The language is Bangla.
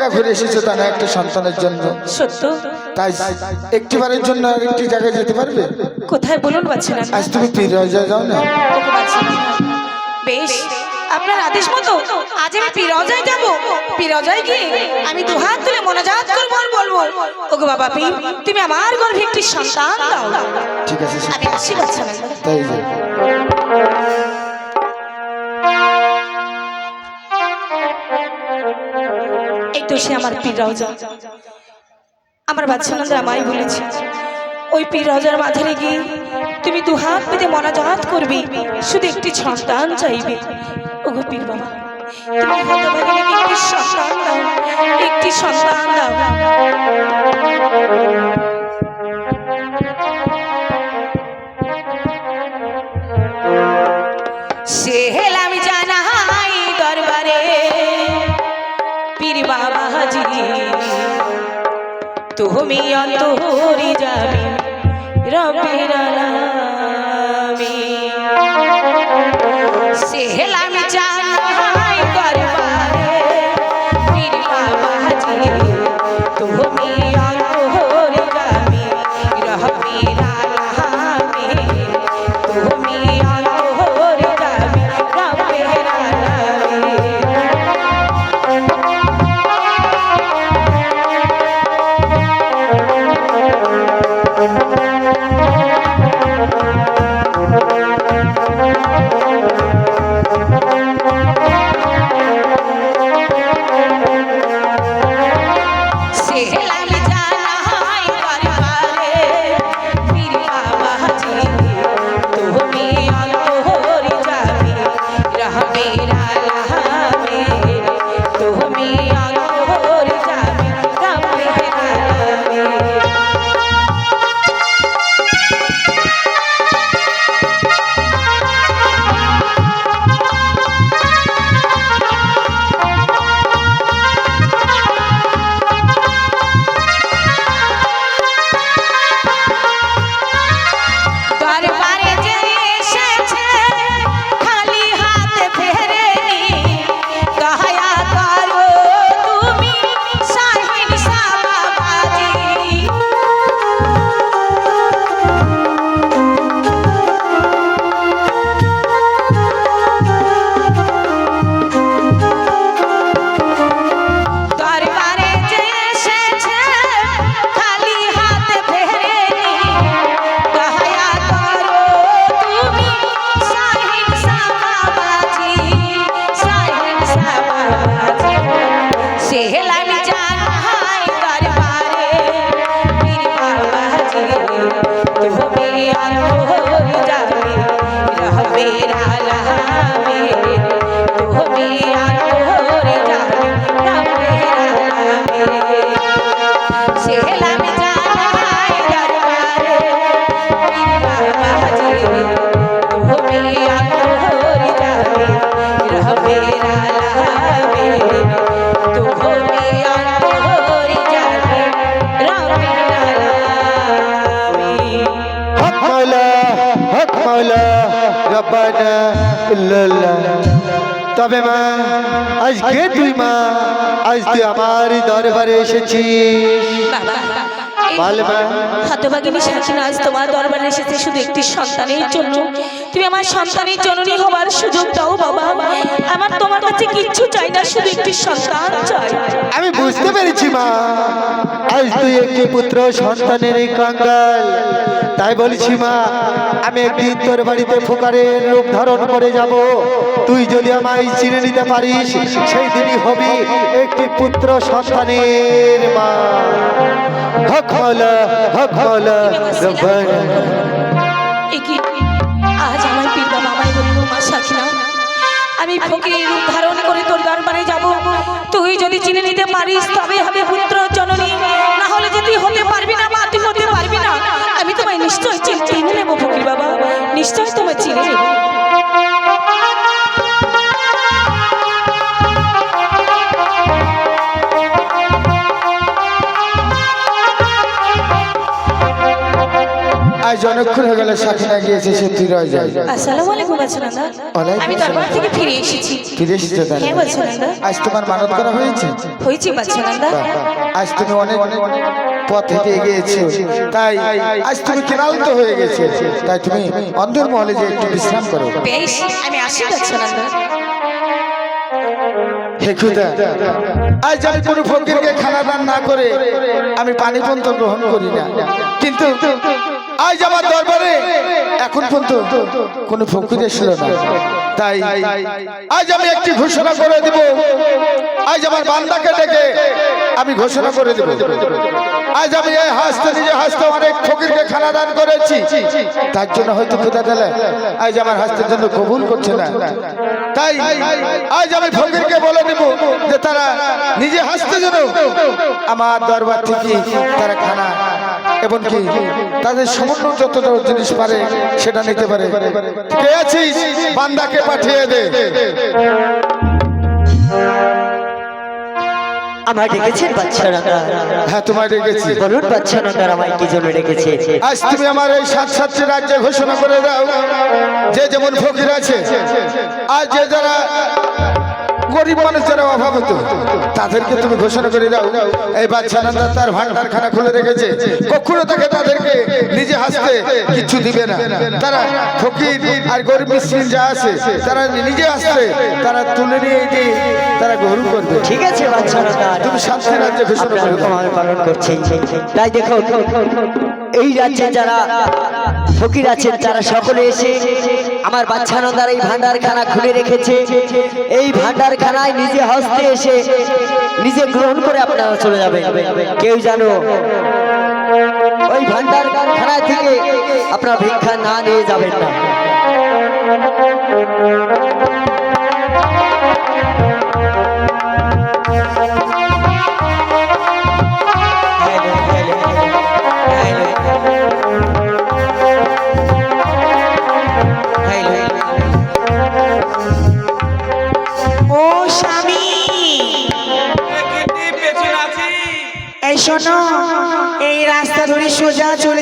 জায়গা ঘুরে এসেছো তা না একটা সন্তানের জন্য। সত্য। তাই একটিবারের জন্য একটি জায়গায় যেতে পারবে? কোথায় বলুন বাচ্চারা? আজ তুমি পীরজা যাও না? বেশ, আপনার আদেশ মতো আজ আমি পীরজায় যাব। পীরজায় গিয়ে আমি দুহাত তুলে মোনাজাত করব আর বলবো, ওগো বাবা পীর, তুমি আমার গর্ভে একটি সন্তান দাও। ঠিক আছে, আমি আসি বাচ্চারা। তাই যে এই তো সে আমার পীরজা। আমার বাচ্চানন্দা আমায় বলেছে ওই পীরজার মাঝারে গিয়ে তুমি দুহাত পেতে মোনাজাত করবে, শুধু একটি সন্তান চাইবে। ওগো পীর বাবা, তুমি হতভাগিনীকে একটি সন্তান দাও, একটি সন্তান দাও। সে হেলাম জানাই দরবারে পীর বাবাজি, তুমি অন্তরে যাবে রবের আলামিন। সে হেলাম জানাই দরবারে পীর বাবাজি, তুমি অন্তরে যাবে রবের আলামিন। তুমি অন্তরে যাবে রবের আলামিন। তবে মা, আজকে তুই মা, আজ তুই আমার দরবারে এসেছিস। হতভাগিনী সাকিনা আজ তোমার দরবারে এসেছে শুধু একটি সন্তানের জন্য। তুমি আমার সন্তানের জননী হবার সুযোগ দাও বাবা। আমার তোমার কাছে কিচ্ছু চাই না, শুধু একটি সন্তান চাই। আমি বুঝতে পেরেছি মা, আজ তুই একটি পুত্র সন্তানের কাঙ্গাল। তাই বলছি মা, আমি একদিন তোর বাড়িতে ফোকারের রূপ ধারণ করে যাব। তুই যদি আমায় চিনে নিতে পারিস, সেই দিনই হবি একটি পুত্র সন্তানের মা। হক মাওলা, হক মাওলা রব্বানা। আজ আমার পীর বাবা আমায় বলল, মা সাকিনা, আমি ফকিরের রূপ ধারণ করে তোর দরবারে যাব। তুই যদি চিনে নিতে পারিস তবে হবে পুত্র জননী, না হলে যদি হতে পারবি না মা, তুই হতে পারবি না। আমি তোমায় নিশ্চয় চিনে নেবো ফকির বাবা, নিশ্চয় তোমায় চিনে নেব। আজ আজ অনেকক্ষণ হয়ে গেল সাকিনা গিয়েছে সে ফিরে যায়। আসসালামু আলাইকুম বাচ্চানন্দা। ওয়ালাইকুম আমি দরবার থেকে ফিরে এসেছি। ফিরে এসেছে তাহলে? হ্যাঁ বাচ্চানন্দা। আজ তোমার মানত করা হয়েছে? হয়েছে বাচ্চানন্দা। আজ তুমি অনেক পথ হেঁটে এগিয়েছো, তাই আজ তুমি ক্লান্ত হয়ে গেছে, তাই তুমি অন্ধের মহলে যে একটু বিশ্রাম করো। বেশ, আমি আসি বাচ্চানন্দা। হে খুদা, আজ আমি কোনো ফকিরকে খানা দান না করে আমি পানি পর্যন্ত গ্রহণ করি না, কিন্তু আজ আমার দরবারে এখন পর্যন্ত কোনো ফকির এসেছিল না, তাই আজ আমি একটি ঘোষণা করে দেব। আজ আমার বান্দাকে ডেকে আমি ঘোষণা করে দেব, আজ আমি এই হাসতে নিজে হাসতে অনেক ফকিরকে খানা দান করেছি, তার জন্য হয়তো খোদা তাআলা আজ আমার হাসতের জন্য কবুল করছে না, তাই আজ আমি ফকিরকে বলে দেব যে তারা নিজে হাসতে যেন আমার দরবার থেকে তারা খানা এবং কি তাদের সামান্য যতটা জিনিস পারে সেটা নিতে পারে। কে আছিস? বান্দাকে পাঠিয়ে দে। আমায় ডেকেছেন বাদশাহরা? হ্যাঁ, তোমায় ডেকেছি। বলুন বাদশাহরা আমায় কি জন্য ডেকেছে? আজ তুমি আমার এই ৭ রাজ্যে ঘোষণা করে দাও, যে যেমন ফকির আছে, আজ যে যারা গরিব মানুষ যারা অভাব হতো তাদেরকে তুমি ঘোষণা করে দাও এই বাদশাহনন্দা তার ভান্ডারখানা খুলে রেখেছে, কখনো তাকে তাদেরকে নিজে হাসতে কিছু দিবে না। তারা ফকির আর গরিব মিসকিন যা আছে তারা নিজে হাসতে তারা তুলে নিয়ে যে তারা গ্রহণ করবে। ঠিক আছে বাদশাহরা, তুমি ৭ রাজ্যে ঘোষণা করে দাও। আমি পালন করছি। তাই দেখো, এই রাজ্যে যারা ফকির আছেন তারা সকলে এসে আমার বাদশাহনন্দার এই ভান্ডারখানা খুলে রেখেছে, এই ভান্ডারখানায় নিজে হস্তে এসে নিজে গ্রহণ করে আপনারা চলে যাবেন। কেউ জানো ওই ভান্ডারখানা থেকে আপনারা ভিক্ষা না নিয়ে যাবেন না। ও স্বামী, এই শোনো, এই রাস্তা ধরে সোজা চলে